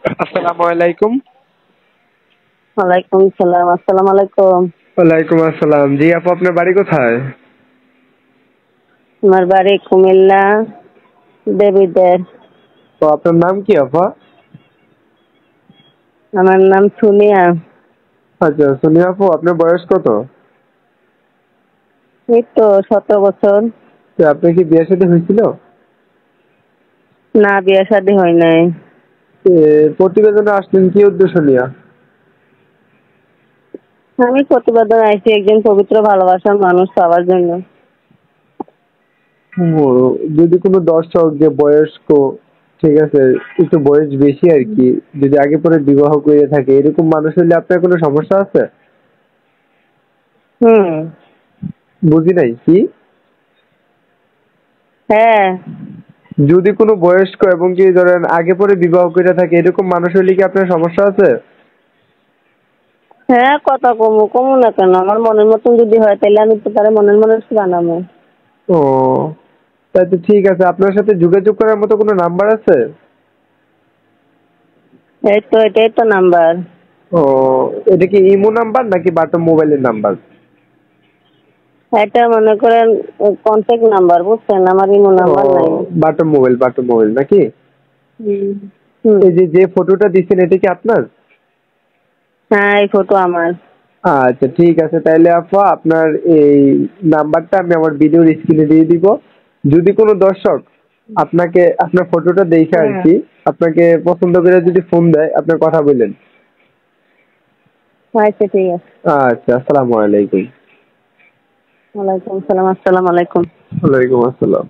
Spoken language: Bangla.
আসসালামু আলাইকুম। ওয়ালাইকুম সালাম। আসসালামু আলাইকুম। ওয়ালাইকুম আসসালাম। জি আপু, আপনার বাড়ি কোথায়? আমার বাড়ি কুমিল্লা, দেবীদের। তো আপনার নাম কি আপা? আমার নাম সুনিয়া। আচ্ছা, সোনিয়া আপু, আপনার বয়স কত? এই তো 17 বছর। তো আপনার কি বিয়ে শাদী হয়েছিল? না, বিয়ে শাদী হয় নাই। প্রতিবেদনে আসলেন কি উদ্দেশ্য নিয়ে? আমি প্রতিবেদন আইছি একজন পবিত্র ভালোবাসার মানুষ পাওয়ার জন্য। ও, যদি কোনো দর্শক যে বয়স্ক, ঠিক আছে, একটু বয়স বেশি আর কি, যদি আগে পরে বিবাহ করে থাকে এরকম মানুষ হলে আপনার কোনো সমস্যা আছে? হুম। বুঝি নাই কি? হ্যাঁ। যদি কোনো বয়স্ক এবং কি ধরেন আগে পরে বিবাহ করে থাকে এরকম মানুষ হলে কি আপনার সমস্যা আছে? হ্যাঁ, কথা কমু কমু না কেন? আমার মনের মতন যদি হয় তাহলে আমি তো তার মনের মনের বানাবো। ও, তাই তো ঠিক আছে। আপনার সাথে যোগাযোগ করার মতো কোনো নাম্বার আছে? এই তো এটাই তো নাম্বার। ও, এটা কি ইমো নাম্বার নাকি বাটন মোবাইলের নাম্বার? এটা মনে করেন কন্ট্যাক্ট নাম্বার, বুঝছেন? আমার ইমো ও, নাম্বার নাই। বাটন মোবাইল নাকি? হুম। হুম। এই যে যে ফটোটা দিচ্ছেন এটা কি আপনার? হ্যাঁ, এই ফটো আমার। আচ্ছা ঠিক আছে, তাইলে আপা আপনার এই নাম্বারটা আমি আমার ভিডিওর স্ক্রিনে দিয়ে দিব। যদি কোনো দর্শক আপনাকে আপনার ফটোটা দেখে আর হুম। কি আপনাকে পছন্দ করে যদি ফোন দেয়, আপনার কথা বললেন। আচ্ছা, ঠিক আছে। আচ্ছা, আসসালামু আলাইকুম। ওয়ালাইকুম সালাম। আসসালামু আলাইকুম। ওয়ালাইকুম আসসালাম।